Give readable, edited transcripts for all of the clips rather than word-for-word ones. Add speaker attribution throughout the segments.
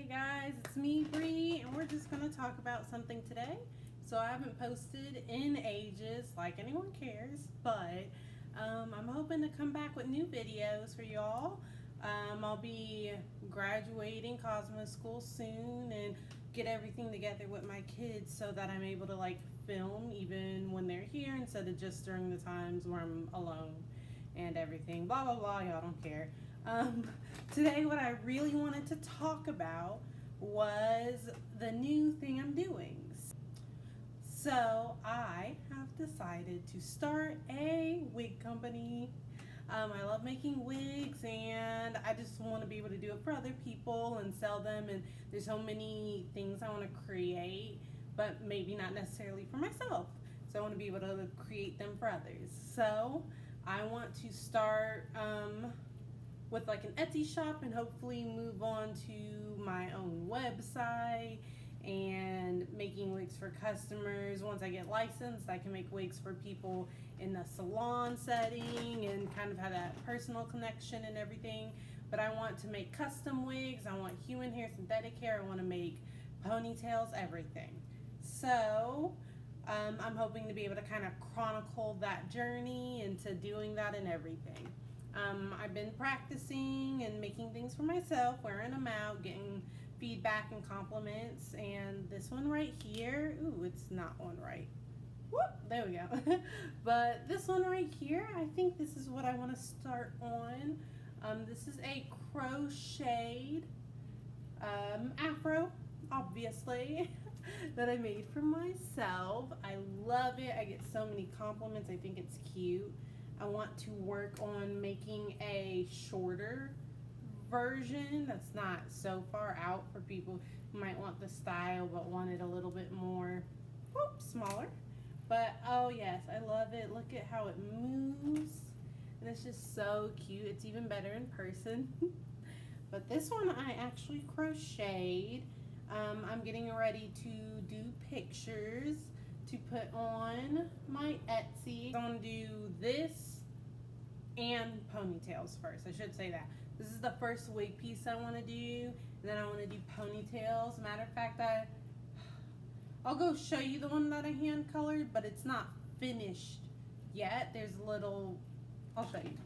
Speaker 1: Hey guys, it's me, Bree, and we're just going to talk about something today. So I haven't posted in ages, like anyone cares, but I'm hoping to come back with new videos for y'all. I'll be graduating Cosmo School soon and get everything together with my kids so that I'm able to like film even when they're here instead of just during the times where I'm alone and everything. Blah, blah, blah, y'all don't care. Today what I really wanted to talk about was the new thing I'm doing. So I have decided to start a wig company. I love making wigs and I just want to be able to do it for other people and sell them, and there's so many things I want to create, but maybe not necessarily for myself. So I want to be able to create them for others. So I want to start with like an Etsy shop and hopefully move on to my own website and making wigs for customers. Once I get licensed, I can make wigs for people in the salon setting and kind of have that personal connection and everything. But I want to make custom wigs. I want human hair, synthetic hair. I want to make ponytails, everything. So I'm hoping to be able to kind of chronicle that journey into doing that and everything. I've been practicing and making things for myself, wearing them out, getting feedback and compliments, and this one right here, ooh, it's not on right. Whoop, there we go. But this one right here, I think this is what I want to start on. This is a crocheted afro, obviously, that I made for myself. I love it. I get so many compliments. I think it's cute. I want to work on making a shorter version that's not so far out for people who might want the style but want it a little bit more smaller. But oh yes, I love it. Look at how it moves, and it's just so cute. It's even better in person. But this one I actually crocheted. I'm getting ready to do pictures to put on my Etsy. I'm gonna do this and ponytails first. I should say that. This is the first wig piece I want to do, and then I want to do ponytails. Matter of fact, I'll go show you the one that I hand colored, but it's not finished yet. There's a little, I'll show you.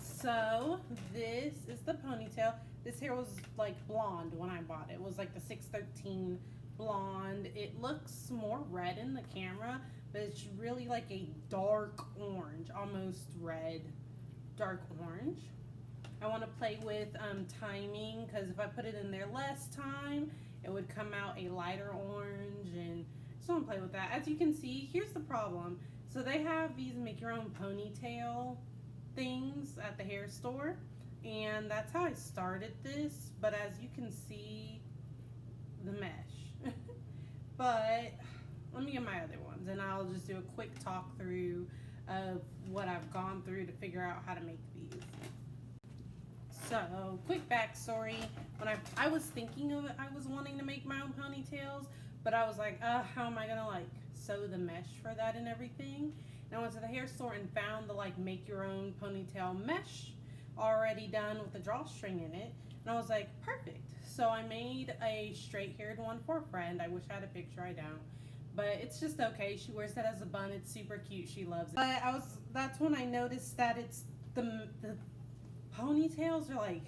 Speaker 1: So this is the ponytail. This hair was like blonde when I bought it. It was like the 613 blonde. It looks more red in the camera, but it's really like a dark orange, almost red, dark orange. I want to play with timing, because if I put it in there less time, it would come out a lighter orange, and just want to play with that. As you can see, here's the problem. So they have these make your own ponytail things at the hair store, and that's how I started this, but as you can see, the mesh. But let me get my other ones and I'll just do a quick talk through of what I've gone through to figure out how to make these. So, quick backstory. When I was thinking of it, I was wanting to make my own ponytails, but I was like, how am I gonna like sew the mesh for that and everything? And I went to the hair store and found the like make your own ponytail mesh already done with the drawstring in it, and I was like, perfect. So I made a straight haired one for a friend. I wish I had a picture, I don't, but it's just okay. She wears that as a bun. It's super cute. She loves it. But that's when I noticed that it's the ponytails are like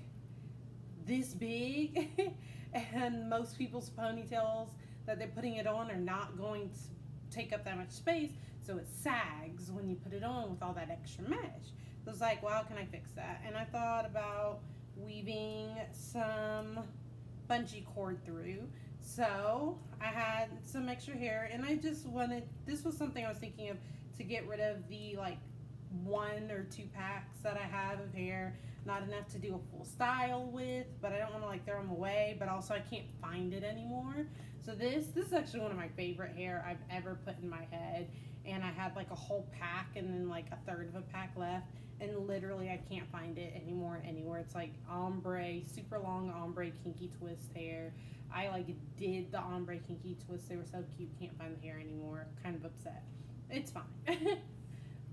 Speaker 1: this big and most people's ponytails that they're putting it on are not going to take up that much space, so it sags when you put it on with all that extra mesh. So I was like, well, how can I fix that? And I thought about weaving some bungee cord through. So I had some extra hair, and I just wanted, this was something I was thinking of to get rid of the like 1 or 2 packs that I have of hair. Not enough to do a full style with, but I don't want to like throw them away, but also I can't find it anymore. So this is actually one of my favorite hair I've ever put in my head, and I had like a whole pack and then like a third of a pack left, and literally I can't find it anymore anywhere. It's like ombre, super long ombre kinky twist hair. I like did the ombre kinky twist. They were so cute. Can't find the hair anymore. Kind of upset. It's fine.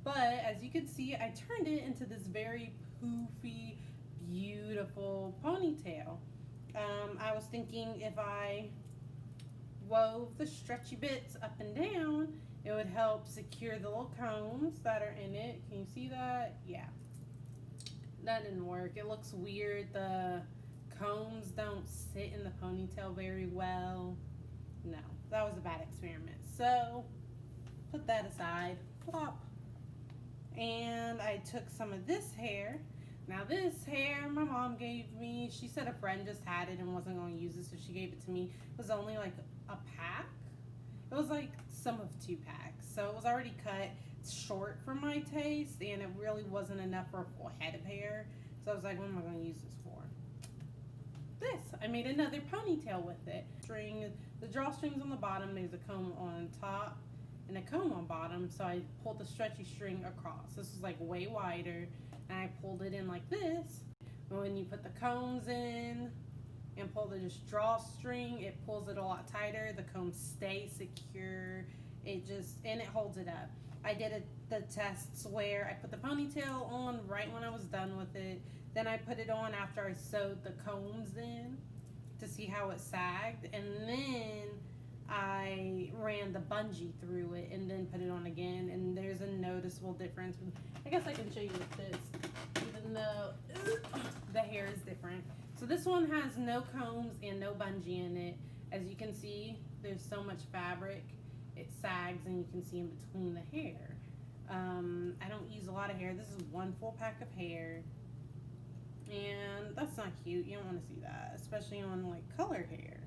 Speaker 1: But as you can see, I turned it into this very poofy, beautiful ponytail. I was thinking if I wove the stretchy bits up and down, it would help secure the little combs that are in it. Can you see that? Yeah. That didn't work. It looks weird. The combs don't sit in the ponytail very well. No, that was a bad experiment. So, put that aside. Flop. And I took some of this hair. Now this hair my mom gave me. She said a friend just had it and wasn't going to use it, so she gave it to me. It was only like a pack. It was like some of 2 packs. So it was already cut. It's short for my taste, and it really wasn't enough for a full head of hair. So I was like, what am I going to use this for? This. I made another ponytail with it. The drawstrings on the bottom, there's a comb on top and a comb on bottom, so I pulled the stretchy string across. This was like way wider, and I pulled it in like this. And when you put the combs in and pull the drawstring, it pulls it a lot tighter. The combs stay secure. And it holds it up. I did the tests where I put the ponytail on right when I was done with it. Then I put it on after I sewed the combs in to see how it sagged. And then I ran the bungee through it and then put it on again. And there's a noticeable difference. I guess I can show you with this, even though the hair is different. So this one has no combs and no bungee in it. As you can see, there's so much fabric. It sags and you can see in between the hair. I don't use a lot of hair. This is 1 full pack of hair. And that's not cute. You don't want to see that, especially on like colored hair.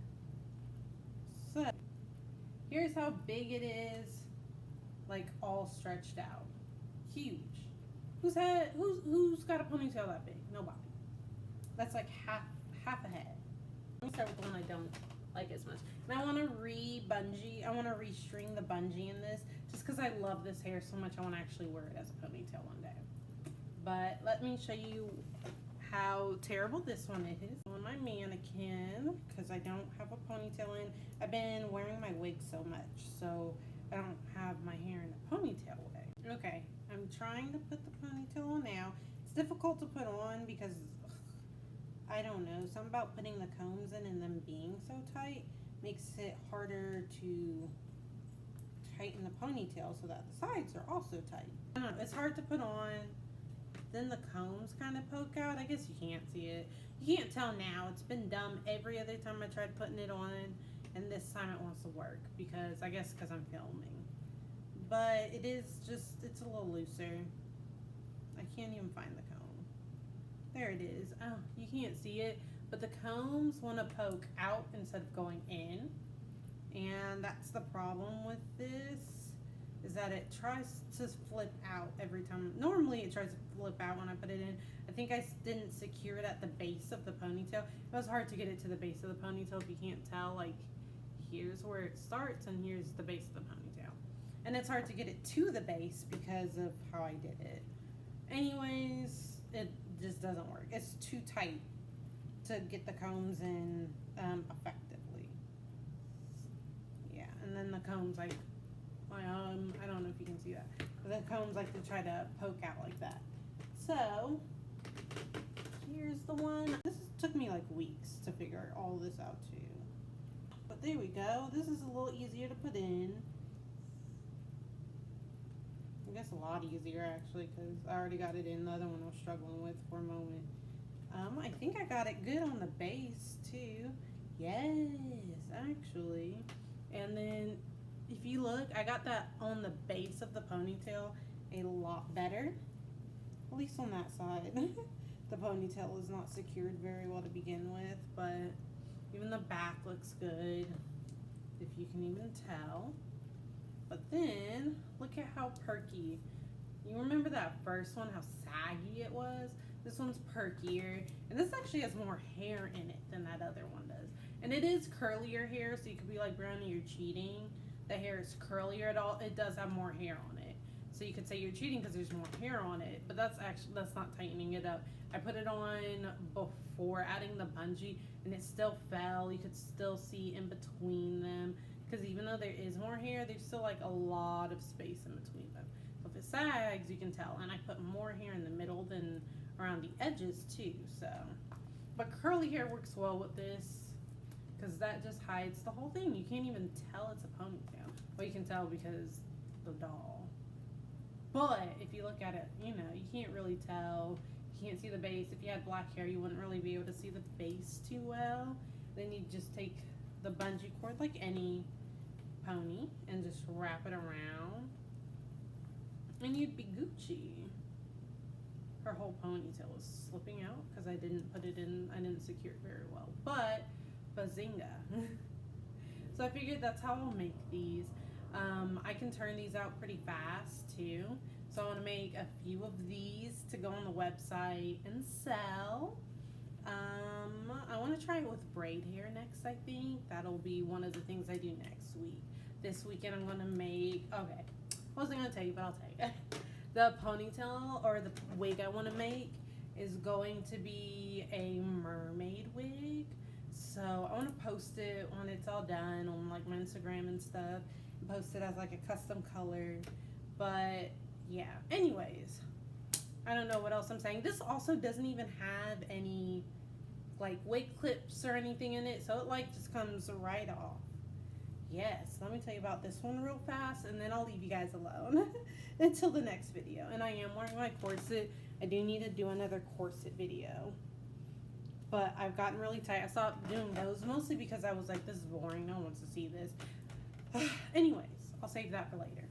Speaker 1: So here's how big it is, like all stretched out. Huge. Who's got a ponytail that big? Nobody. That's like half a head. Let me start with the one I don't like as much. And I want to I want to restring the bungee in this just because I love this hair so much. I want to actually wear it as a ponytail one day. But let me show you how terrible this one is on my mannequin because I don't have a ponytail in. I've been wearing my wig so much, so I don't have my hair in a ponytail way. Okay, I'm trying to put the ponytail on now. It's difficult to put on because I don't know, something about putting the combs in and them being so tight makes it harder to tighten the ponytail so that the sides are also tight. I don't know, it's hard to put on. Then the combs kind of poke out. I guess you can't see it. You can't tell now. It's been dumb every other time I tried putting it on, and this time it wants to work because I guess because I'm filming. But it is just, it's a little looser. I can't even find the comb. There it is. Oh, you can't see it, but the combs want to poke out instead of going in. And that's the problem with this, is that it tries to flip out every time. Normally it tries to flip out when I put it in. I think I didn't secure it at the base of the ponytail. It was hard to get it to the base of the ponytail if you can't tell. Like, here's where it starts and here's the base of the ponytail. And it's hard to get it to the base because of how I did it. Anyways, it just doesn't work. It's too tight to get the combs in effectively. Yeah, and then the combs like, I don't know if you can see that, but the combs like to try to poke out like that. So here's the one. This took me like weeks to figure all this out too. But there we go. This is a little easier to put in. I guess a lot easier actually because I already got it in. The other one I was struggling with for a moment. I think I got it good on the base too. Yes, actually. And then if you look, I got that on the base of the ponytail a lot better. At least on that side. The ponytail is not secured very well to begin with, but even the back looks good, if you can even tell. But then, look at how perky. You remember that first one, how saggy it was? This one's perkier, and this actually has more hair in it than that other one does. And it is curlier hair, so you could be like, Brownie, you're cheating. The hair is curlier at all. It does have more hair on it. So you could say you're cheating because there's more hair on it, but that's not tightening it up. I put it on before adding the bungee, and it still fell. You could still see in between them, because even though there is more hair, there's still like a lot of space in between them. So if it sags, you can tell. And I put more hair in the middle than around the edges too. So, but curly hair works well with this. because that just hides the whole thing. You can't even tell it's a ponytail. Well, you can tell because the doll. But if you look at it, you know, you can't really tell. You can't see the base. If you had black hair, you wouldn't really be able to see the base too well. Then you just take the bungee cord like any pony and just wrap it around, and you'd be Gucci. Her whole ponytail was slipping out because I didn't put it in, I didn't secure it very well, but bazinga. So I figured that's how I'll make these. I can turn these out pretty fast too, so I want to make a few of these to go on the website and sell. I want to try it with braid hair next. I think that'll be one of the things I do next week. This weekend I'm going to make, okay, I wasn't going to tell you, but I'll tell you. The ponytail or the wig I want to make is going to be a mermaid wig. So I want to post it when it's all done on like my Instagram and stuff, and post it as like a custom color. But yeah, anyways, I don't know what else I'm saying. This also doesn't even have any like wig clips or anything in it, so it like just comes right off. Yes, let me tell you about this one real fast, and then I'll leave you guys alone until the next video. And I am wearing my corset. I do need to do another corset video, but I've gotten really tight. I stopped doing those mostly because I was like, this is boring, no one wants to see this. Anyways, I'll save that for later.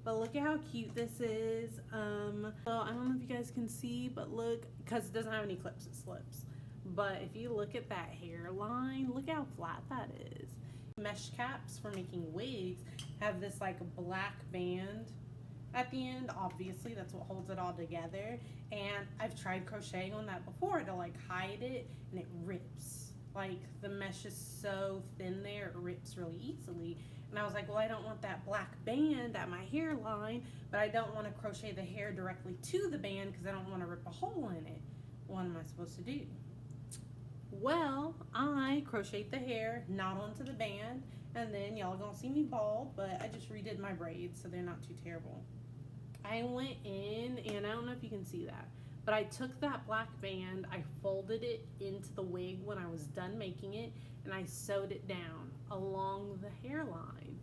Speaker 1: But look at how cute this is. So I don't know if you guys can see, but look, because it doesn't have any clips, it slips. But if you look at that hairline, look how flat that is. Mesh caps for making wigs have this like black band at the end. Obviously, that's what holds it all together. And I've tried crocheting on that before to like hide it, and it rips. Like the mesh is so thin there, it rips really easily. And I was like, well, I don't want that black band at my hairline, but I don't want to crochet the hair directly to the band because I don't want to rip a hole in it. What am I supposed to do? Well, I crocheted the hair not onto the band, and then y'all gonna see me bald, but I just redid my braids so they're not too terrible. I went in, and I don't know if you can see that, but I took that black band, I folded it into the wig when I was done making it, and I sewed it down along the hairline.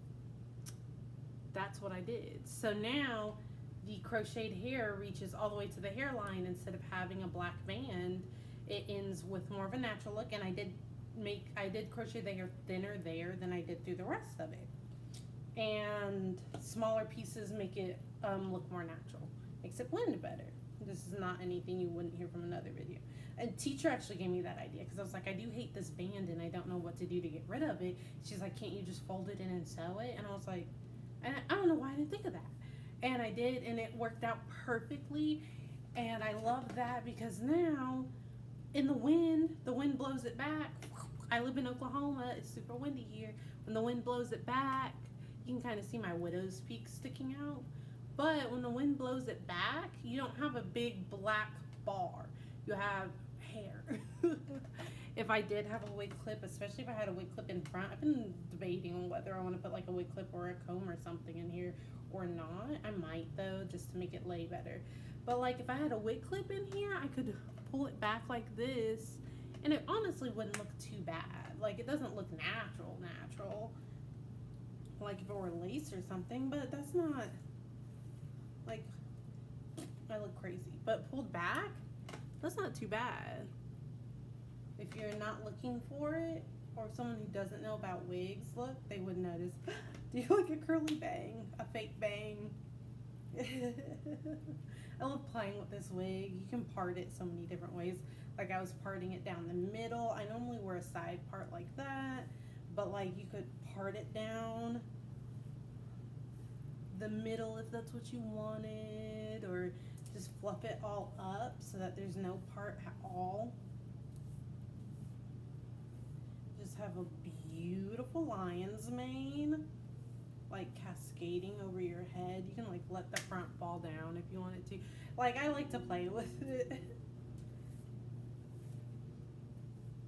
Speaker 1: That's what I did. So now the crocheted hair reaches all the way to the hairline. Instead of having a black band, it ends with more of a natural look, and I did crochet the hair thinner there than I did through the rest of it. And smaller pieces make it look more natural, makes it blend better. This is not anything you wouldn't hear from another video. A teacher actually gave me that idea because I was like, I do hate this band and I don't know what to do to get rid of it. She's like, can't you just fold it in and sew it? And I was like, and I don't know why I didn't think of that. And I did, and it worked out perfectly. And I love that because now in the wind blows it back. I live in Oklahoma, it's super windy here. When the wind blows it back, you can kind of see my widow's peak sticking out. But when the wind blows it back, you don't have a big black bar. You have hair. If I did have a wig clip, especially if I had a wig clip in front, I've been debating on whether I want to put like a wig clip or a comb or something in here or not. I might though, just to make it lay better. But like if I had a wig clip in here, I could pull it back like this, and it honestly wouldn't look too bad. Like it doesn't look natural, like if it were lace or something, but that's not, like, I look crazy. But pulled back, that's not too bad. If you're not looking for it, or someone who doesn't know about wigs, look, they would notice. Do you like a curly bang? A fake bang? I love playing with this wig. You can part it so many different ways. Like I was parting it down the middle. I normally wear a side part like that, but like you could part it down the middle if that's what you wanted, or just fluff it all up so that there's no part at all. Just have a beautiful lion's mane like cascading over your head. You can like let the front fall down if you wanted to. Like I like to play with it.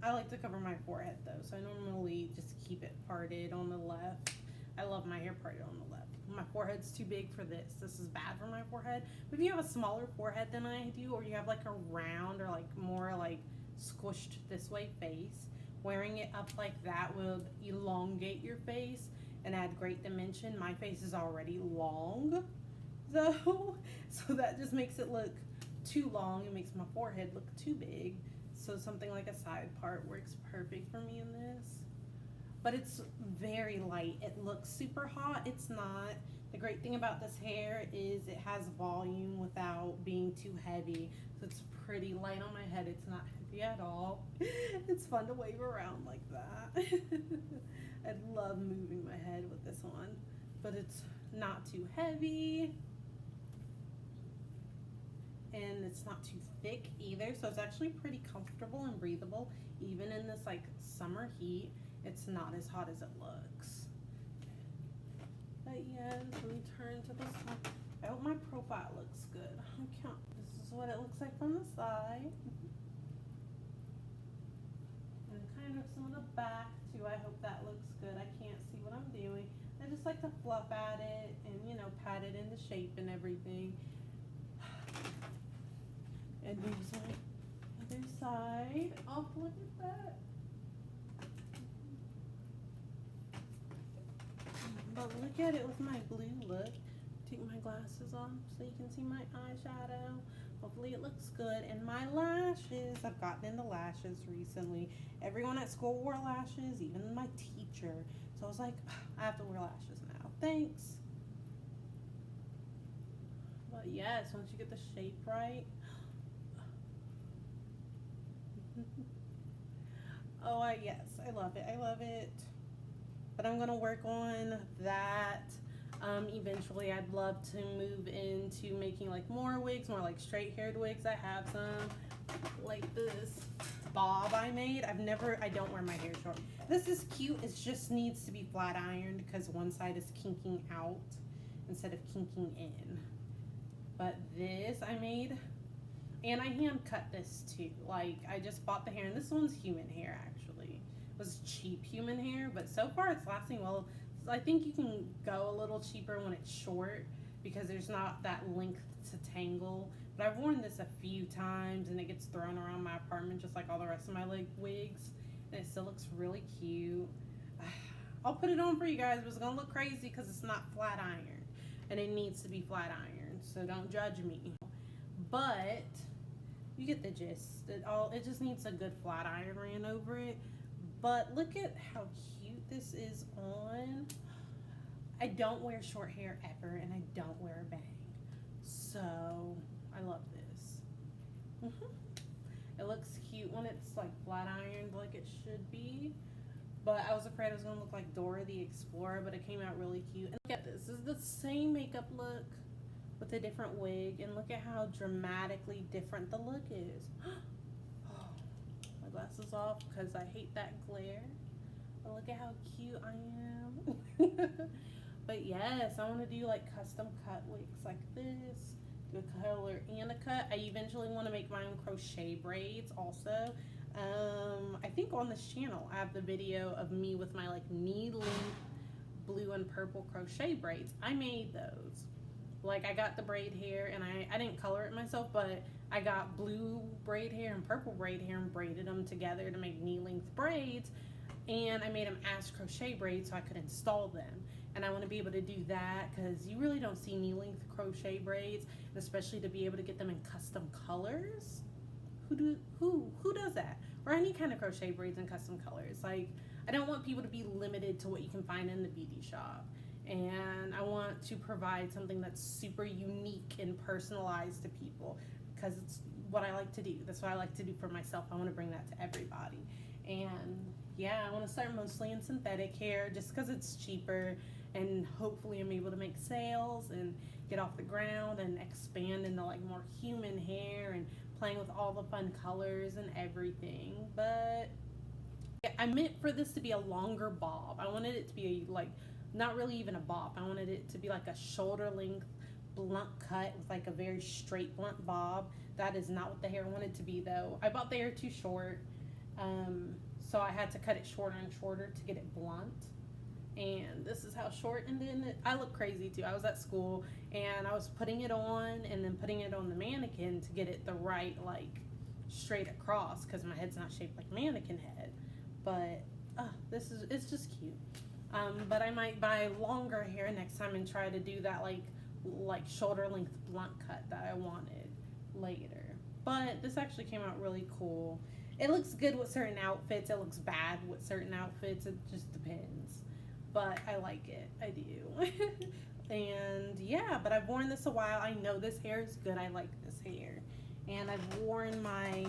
Speaker 1: I like to cover my forehead though, so I normally just keep it parted on the left. I love my hair parted on the left. My forehead's too big for this. This is bad for my forehead. But if you have a smaller forehead than I do, or you have like a round or like more like squished this way face, wearing it up like that would elongate your face and add great dimension. My face is already long, so that just makes it look too long. It makes my forehead look too big. So something like a side part works perfect for me in this. But it's very light. It looks super hot. It's not. The great thing about this hair is it has volume without being too heavy. So it's pretty light on my head. It's not heavy at all. It's fun to wave around like that. I love moving my head with this one, but it's not too heavy. And it's not too thick either, so it's actually pretty comfortable and breathable. Even in this like summer heat, it's not as hot as it looks. But yes, let me turn to the side. I hope my profile looks good. This is what it looks like from the side. And kind of some of the back too. I hope that looks good. I can't see what I'm doing. I just like to fluff at it and, you know, pat it into shape and everything. And here's my other side. Oh, look at that. But look at it with my blue look. Take my glasses off so you can see my eyeshadow. Hopefully it looks good. And my lashes, I've gotten into lashes recently. Everyone at school wore lashes, even my teacher. So I was like, I have to wear lashes now. Thanks. But yes, once you get the shape right. Oh, yes, I love it. I love it. But I'm gonna work on that. Eventually, I'd love to move into making like more wigs, more like straight haired wigs. I have some like this bob I made. I don't wear my hair short. This is cute. It just needs to be flat ironed because one side is kinking out instead of kinking in. But this I made, and I hand cut this too. Like I just bought the hair, and this one's human hair actually. It was cheap human hair, but so far it's lasting well. So I think you can go a little cheaper when it's short because there's not that length to tangle. But I've worn this a few times and it gets thrown around my apartment just like all the rest of my like wigs, and it still looks really cute. I'll put it on for you guys, but it's gonna look crazy because it's not flat ironed, and it needs to be flat ironed, so don't judge me. But you get the gist. It just needs a good flat iron ran over it. But look at how cute this is on. I don't wear short hair ever, and I don't wear a bang, so I love this. It looks cute when it's like flat ironed like it should be. But I was afraid it was gonna look like Dora the Explorer, but it came out really cute. And look at this. This is the same makeup look with a different wig, and look at how dramatically different the look is. My glasses off because I hate that glare. But look at how cute I am. But yes, I want to do like custom cut wigs like this. Do a color and a cut. I eventually want to make my own crochet braids also. I think on this channel I have the video of me with my like knee-length blue and purple crochet braids. I made those. Like I got the braid hair, and I didn't color it myself, but I got blue braid hair and purple braid hair and braided them together to make knee-length braids, and I made them as crochet braids so I could install them. And I want to be able to do that because you really don't see knee-length crochet braids, and especially to be able to get them in custom colors. Who does that? Or any kind of crochet braids in custom colors. Like, I don't want people to be limited to what you can find in the beauty shop. And I want to provide something that's super unique and personalized to people because it's what I like to do. That's what I like to do for myself. I want to bring that to everybody. And yeah, I want to start mostly in synthetic hair just because it's cheaper, and hopefully I'm able to make sales and get off the ground and expand into like more human hair and playing with all the fun colors and everything. But yeah, I meant for this to be a longer bob. I wanted it to be like not really even a bob. I wanted it to be like a shoulder length blunt cut with like a very straight blunt bob. That is not what the hair wanted to be though. I bought the hair too short, so I had to cut it shorter and shorter to get it blunt. And this is how short, and then I look crazy too. I was at school and I was putting it on and then putting it on the mannequin to get it the right like straight across because my head's not shaped like a mannequin head. but it's just cute. But I might buy longer hair next time and try to do that like shoulder length blunt cut that I wanted later. But this actually came out really cool. It looks good with certain outfits. It looks bad with certain outfits. It just depends. But I like it. I do. And yeah, but I've worn this a while. I know this hair is good. I like this hair. And I've worn my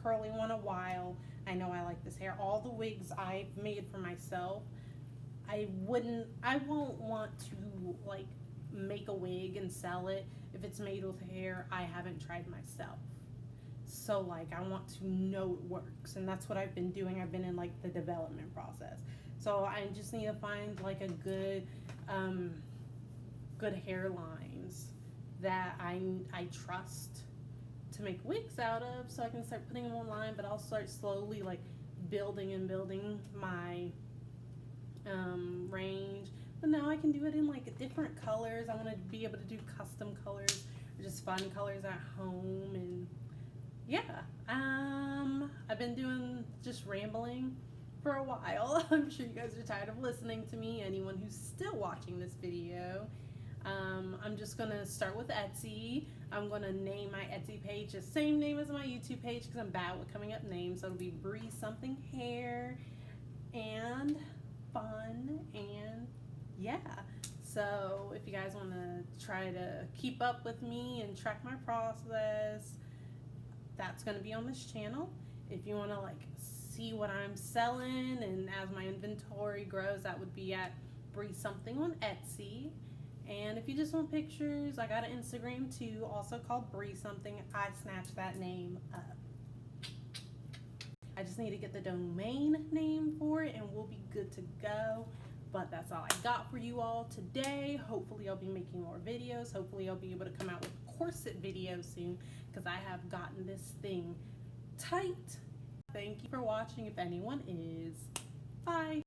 Speaker 1: curly one a while. I know I like this hair. All the wigs I've made for myself, I won't want to like make a wig and sell it if it's made with hair I haven't tried myself. So like I want to know it works, and that's what I've been doing. I've been in like the development process. So I just need to find like a good good hairlines that I trust to make wigs out of, so I can start putting them online. But I'll start slowly like building and building my range. But now I can do it in like different colors. I want to be able to do custom colors or just fun colors at home. And yeah, I've been doing just rambling for a while. I'm sure you guys are tired of listening to me, anyone who's still watching this video. I'm just gonna start with Etsy. I'm gonna name my Etsy page the same name as my YouTube page because I'm bad with coming up names. So it'll be Bree something hair and fun, and yeah. So if you guys want to try to keep up with me and track my process, that's gonna be on this channel. If you want to like see what I'm selling and as my inventory grows, that would be at Bree something on Etsy. And if you just want pictures, I got an Instagram too, also called Bree something. I snatched that name up. I just need to get the domain name for it and we'll be good to go. But that's all I got for you all today. Hopefully I'll be making more videos. Hopefully I'll be able to come out with a corset video soon because I have gotten this thing tight. Thank you for watching if anyone is. Bye.